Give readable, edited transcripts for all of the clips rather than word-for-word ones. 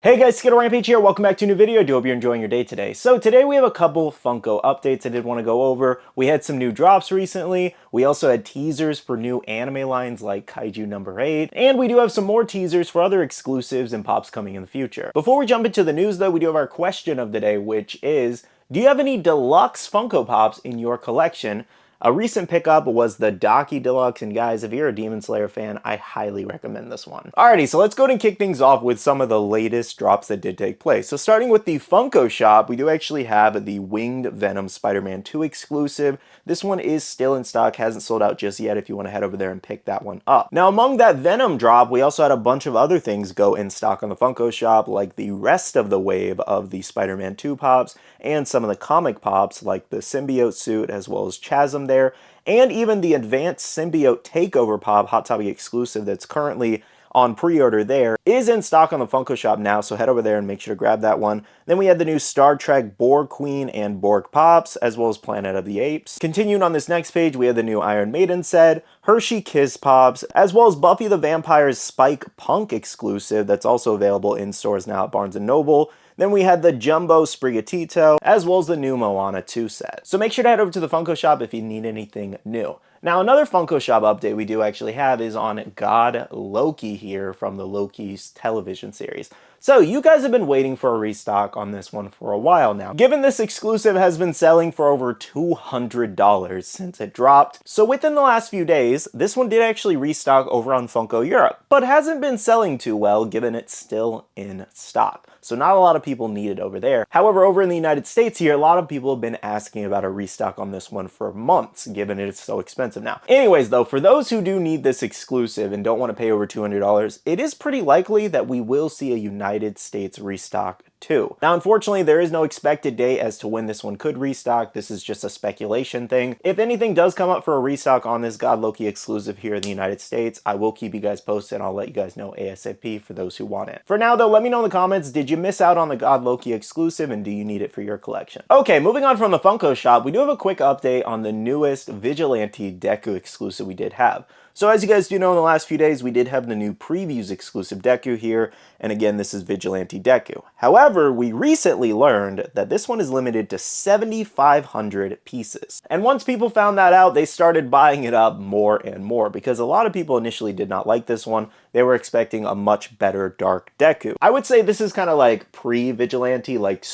Hey guys, SkittleRampage here. Welcome back to a new video. I do hope you're enjoying your day today. So today we have a couple Funko updates I did want to go over. We had some new drops recently. We also had teasers for new anime lines like Kaiju No.8. And we do have some more teasers for other exclusives and pops coming in the future. Before we jump into the news though, we do have our question of the day, which is, do you have any deluxe Funko Pops in your collection? A recent pickup was the Daki Deluxe, and guys, if you're a Demon Slayer fan, I highly recommend this one. Alrighty, so let's go ahead and kick things off with some of the latest drops that did take place. So starting with the Funko Shop, we do actually have the Winged Venom Spider-Man 2 exclusive. This one is still in stock, hasn't sold out just yet if you want to head over there and pick that one up. Now, among that Venom drop, we also had a bunch of other things go in stock on the Funko Shop, like the rest of the wave of the Spider-Man 2 pops, and some of the comic pops, like the symbiote suit, as well as Chasm there, and even the advanced symbiote takeover pop Hot Topic exclusive that's currently on pre-order there is in stock on the Funko Shop now, so head over there and make sure to grab that one. Then we had the new Star Trek Borg Queen and Borg Pops, as well as Planet of the Apes. Continuing on this next page, we had the new Iron Maiden set, Hershey Kiss Pops, as well as Buffy the Vampire's Spike Punk exclusive that's also available in stores now at Barnes & Noble. Then we had the Jumbo Sprigatito, as well as the new Moana 2 set. So make sure to head over to the Funko Shop if you need anything new. Now, another Funko Shop update we do actually have is on God Loki here from the Loki's television series. So you guys have been waiting for a restock on this one for a while now. Given this exclusive has been selling for over $200 since it dropped, so within the last few days, this one did actually restock over on Funko Europe, but hasn't been selling too well given it's still in stock. So not a lot of people need it over there. However, over in the United States here, a lot of people have been asking about a restock on this one for months, given it's so expensive now. Anyways though, for those who do need this exclusive and don't want to pay over $200, it is pretty likely that we will see a United States restock too. Now, unfortunately, there is no expected date as to when this one could restock. This is just a speculation thing. If anything does come up for a restock on this God Loki exclusive here in the United States, I will keep you guys posted and I'll let you guys know ASAP for those who want it. For now though, let me know in the comments, did you miss out on the God Loki exclusive and do you need it for your collection? Okay, moving on from the Funko Shop, we do have a quick update on the newest Vigilante Deku exclusive we did have. So as you guys do know, in the last few days, we did have the new previews exclusive Deku here, and again, this is Vigilante Deku. However, we recently learned that this one is limited to 7,500 pieces. And once people found that out, they started buying it up more and more, because a lot of people initially did not like this one. They were expecting a much better Dark Deku. I would say this is kind of like pre-Vigilante, like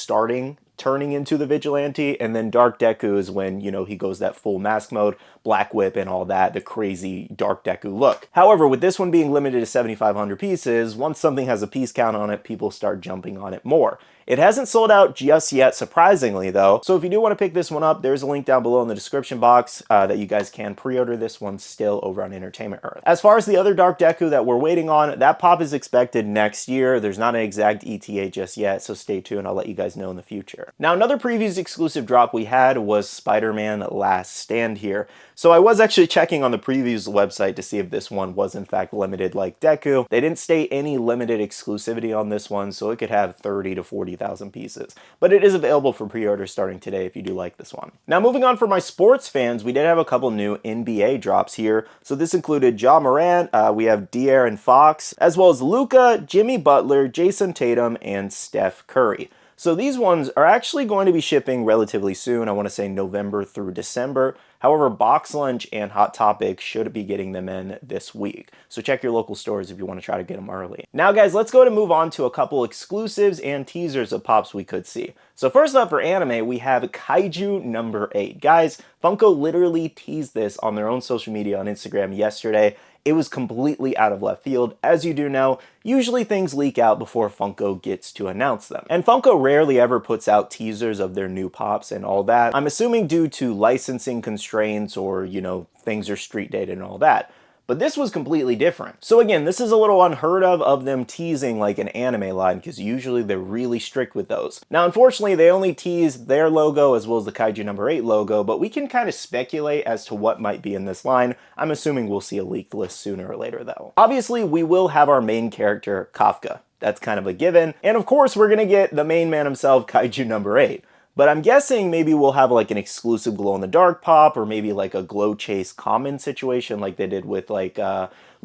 turning into the Vigilante, and then Dark Deku is when, you know, he goes that full mask mode, Black Whip and all that, the crazy Dark Deku look. However, with this one being limited to 7,500 pieces, once something has a piece count on it, people start jumping on it more. It hasn't sold out just yet, surprisingly though, so if you do want to pick this one up, there's a link down below in the description box that you guys can pre-order this one still over on Entertainment Earth. As far as the other Dark Deku that we're waiting on, that pop is expected next year. There's not an exact ETA just yet, so stay tuned, I'll let you guys know in the future. Now, another previews exclusive drop we had was Spider-Man Last Stand here. So I was actually checking on the previews website to see if this one was in fact limited like Deku. They didn't state any limited exclusivity on this one, so it could have 30 to 40,000 pieces. But it is available for pre-order starting today if you do like this one. Now, moving on for my sports fans, we did have a couple new NBA drops here. So this included Ja Morant, we have De'Aaron Fox, as well as Luka, Jimmy Butler, Jason Tatum, and Steph Curry. So these ones are actually going to be shipping relatively soon. I want to say November through December. However, Box Lunch and Hot Topic should be getting them in this week. So check your local stores if you want to try to get them early. Now guys, let's go ahead and move on to a couple exclusives and teasers of pops we could see. So first up for anime, we have Kaiju No.8. Guys, Funko literally teased this on their own social media on Instagram yesterday. It was completely out of left field. As you do know, usually things leak out before Funko gets to announce them. And Funko rarely ever puts out teasers of their new pops and all that. I'm assuming due to licensing constraints or, you know, things are street dated and all that. But this was completely different. So again, this is a little unheard of them teasing like an anime line, because usually they're really strict with those. Now, unfortunately, they only teased their logo as well as the Kaiju No.8 logo, but we can kind of speculate as to what might be in this line. I'm assuming we'll see a leaked list sooner or later though. Obviously, we will have our main character, Kafka. That's kind of a given. And of course, we're gonna get the main man himself, Kaiju No.8. But I'm guessing maybe we'll have like an exclusive glow-in-the-dark pop, or maybe like a glow chase common situation like they did with like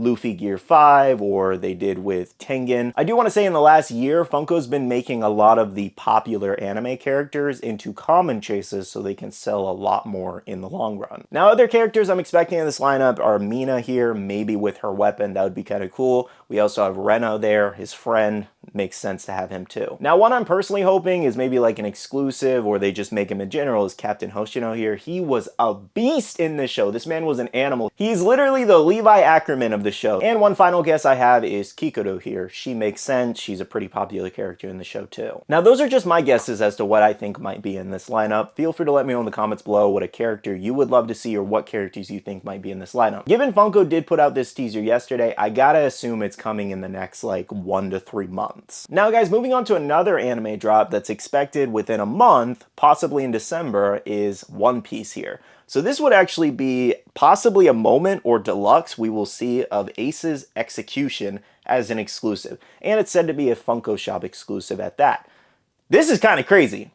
Luffy Gear 5, or they did with Tengen. I do want to say in the last year, Funko's been making a lot of the popular anime characters into common chases so they can sell a lot more in the long run. Now, other characters I'm expecting in this lineup are Mina here, maybe with her weapon. That would be kind of cool. We also have Reno there, his friend. Makes sense to have him too. Now, one I'm personally hoping is maybe like an exclusive, or they just make him in general, is Captain Hoshino here. He was a beast in this show. This man was an animal. He's literally the Levi Ackerman of the show. And one final guess I have is Kikoro here. She makes sense. She's a pretty popular character in the show too. Now, those are just my guesses as to what I think might be in this lineup. Feel free to let me know in the comments below what a character you would love to see or what characters you think might be in this lineup. Given Funko did put out this teaser yesterday, I gotta assume it's coming in the next like 1 to 3 months. Now guys, moving on to another anime drop that's expected within a month, possibly in December, is One Piece here. So this would actually be possibly a moment or deluxe we will see of Ace's Execution as an exclusive. And it's said to be a Funko Shop exclusive at that. This is kind of crazy.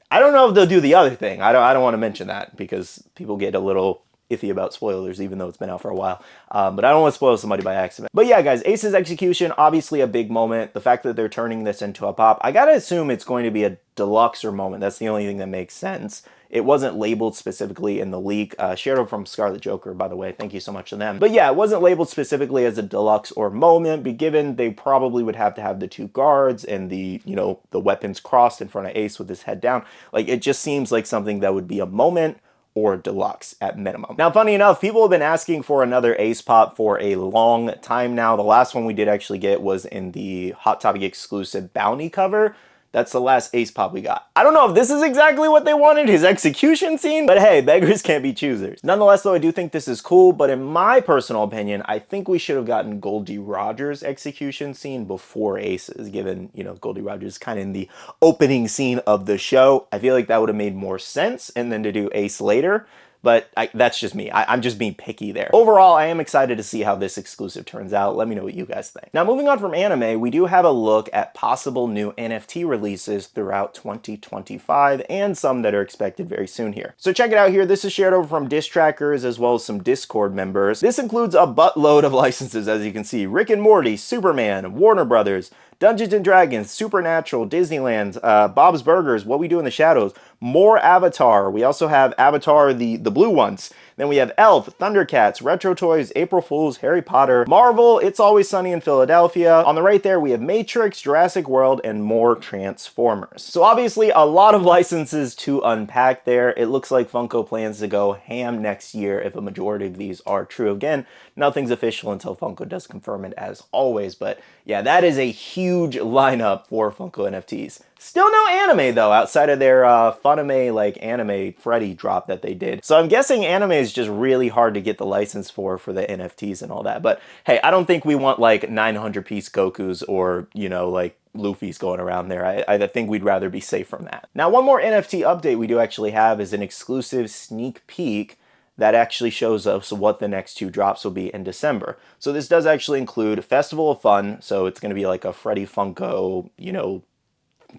I don't know if they'll do the other thing. I don't want to mention that because people get a little iffy about spoilers, even though it's been out for a while. But I don't want to spoil somebody by accident. But yeah, guys, Ace's Execution, obviously a big moment. The fact that they're turning this into a pop, I gotta assume it's going to be a deluxe or moment. That's the only thing that makes sense. It wasn't labeled specifically in the leak. Shadow from Scarlet Joker, by the way, thank you so much to them. But yeah, it wasn't labeled specifically as a deluxe or moment, but given they probably would have to have the 2 guards and the, you know, the weapons crossed in front of Ace with his head down, like it just seems like something that would be a moment or deluxe at minimum. Now, funny enough, people have been asking for another Ace pop for a long time now. The last one we did actually get was in the Hot Topic exclusive Bounty cover. That's the last Ace pop we got. I don't know if this is exactly what they wanted, his execution scene, but hey, beggars can't be choosers. Nonetheless, though, I do think this is cool, but in my personal opinion, I think we should have gotten Goldie Roger's execution scene before Ace's, given, you know, Goldie Roger's kind of in the opening scene of the show. I feel like that would have made more sense, and then to do Ace later. But that's just me. I'm just being picky there. Overall, I am excited to see how this exclusive turns out. Let me know what you guys think. Now, moving on from anime, we do have a look at possible new NFT releases throughout 2025 and some that are expected very soon here. So check it out here. This is shared over from Diss Trackers as well as some Discord members. This includes a buttload of licenses, as you can see. Rick and Morty, Superman, Warner Brothers, Dungeons and Dragons, Supernatural, Disneyland, Bob's Burgers, What We Do in the Shadows, more Avatar. We also have Avatar, the blue ones. Then we have Elf, Thundercats, Retro Toys, April Fools, Harry Potter, Marvel, It's Always Sunny in Philadelphia. On the right there, we have Matrix, Jurassic World, and more Transformers. So obviously a lot of licenses to unpack there. It looks like Funko plans to go ham next year if a majority of these are true. Again, nothing's official until Funko does confirm it as always, but yeah, that is a huge lineup for Funko NFTs. Still no anime though, outside of their Funime like anime Freddy drop that they did. So I'm guessing anime is just really hard to get the license for the NFTs and all that. But hey, I don't think we want like 900 piece Gokus or, you know, like Luffy's going around there. I think we'd rather be safe from that. Now, one more NFT update we do actually have is an exclusive sneak peek that actually shows us what the next 2 drops will be in December. So this does actually include Festival of Fun. So it's going to be like a Freddy Funko, you know,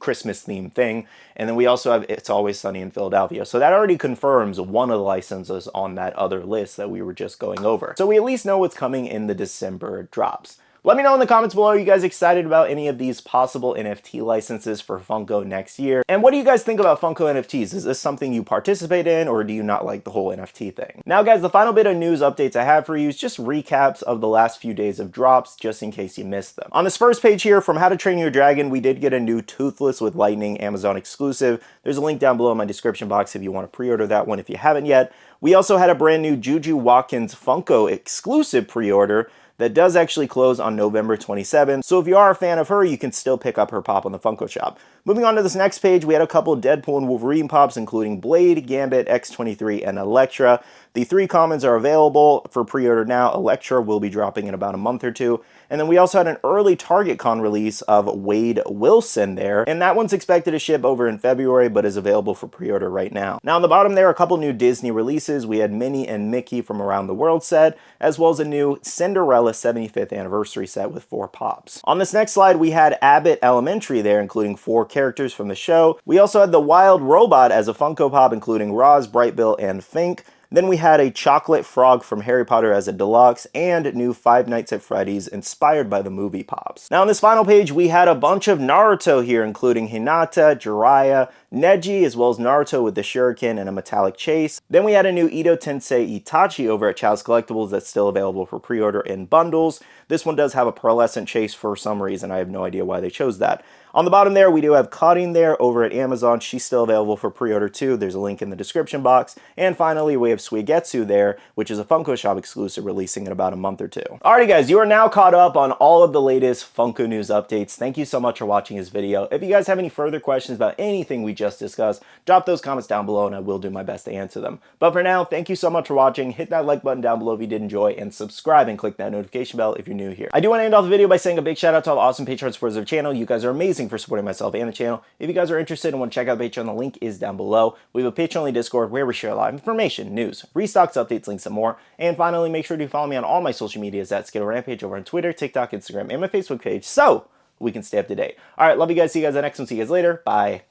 Christmas themed thing. And then we also have It's Always Sunny in Philadelphia. So that already confirms one of the licenses on that other list that we were just going over. So we at least know what's coming in the December drops. Let me know in the comments below, are you guys excited about any of these possible NFT licenses for Funko next year? And what do you guys think about Funko NFTs? Is this something you participate in, or do you not like the whole NFT thing? Now guys, the final bit of news updates I have for you is just recaps of the last few days of drops, just in case you missed them. On this first page here, from How to Train Your Dragon, we did get a new Toothless with Lightning Amazon exclusive. There's a link down below in my description box if you want to pre-order that one if you haven't yet. We also had a brand new Juju Watkins Funko exclusive pre-order that does actually close on November 27th. So if you are a fan of her, you can still pick up her pop on the Funko Shop. Moving on to this next page, we had a couple of Deadpool and Wolverine pops, including Blade, Gambit, X-23, and Elektra. The 3 commons are available for pre-order now. Elektra will be dropping in about a month or 2. And then we also had an early Target Con release of Wade Wilson there, and that one's expected to ship over in February, but is available for pre-order right now. Now on the bottom there are a couple new Disney releases. We had Minnie and Mickey from Around the World set, as well as a new Cinderella 75th anniversary set with 4 pops. On this next slide, we had Abbott Elementary there, including 4 characters from the show. We also had the Wild Robot as a Funko Pop, including Roz, Brightbill, and Fink. Then we had a chocolate frog from Harry Potter as a deluxe, and new Five Nights at Freddy's inspired by the movie Pops. Now on this final page, we had a bunch of Naruto here, including Hinata, Jiraiya, Neji, as well as Naruto with the shuriken and a metallic chase. Then we had a new Edo Tensei Itachi over at Child's Collectibles that's still available for pre-order in bundles. This one does have a pearlescent chase for some reason. I have no idea why they chose that. On the bottom there, we do have Cutting there over at Amazon. She's still available for pre-order too. There's a link in the description box. And finally, we have Suigetsu there, which is a Funko Shop exclusive releasing in about a month or two. Alrighty guys, you are now caught up on all of the latest Funko news updates. Thank you so much for watching this video. If you guys have any further questions about anything we just discussed, drop those comments down below and I will do my best to answer them. But for now, thank you so much for watching. Hit that like button down below if you did enjoy, and subscribe and click that notification bell if you're new here. I do want to end off the video by saying a big shout out to all the awesome Patreon supporters of the channel. You guys are amazing for supporting myself and the channel. If you guys are interested and want to check out Patreon, the link is down below. We have a Patreon-only Discord where we share live information, news, restocks, updates, links, and more. And finally, make sure to follow me on all my social medias at SkittleRampage over on Twitter, TikTok, Instagram, and my Facebook page so we can stay up to date. All right, love you guys. See you guys in the next one. See you guys later. Bye.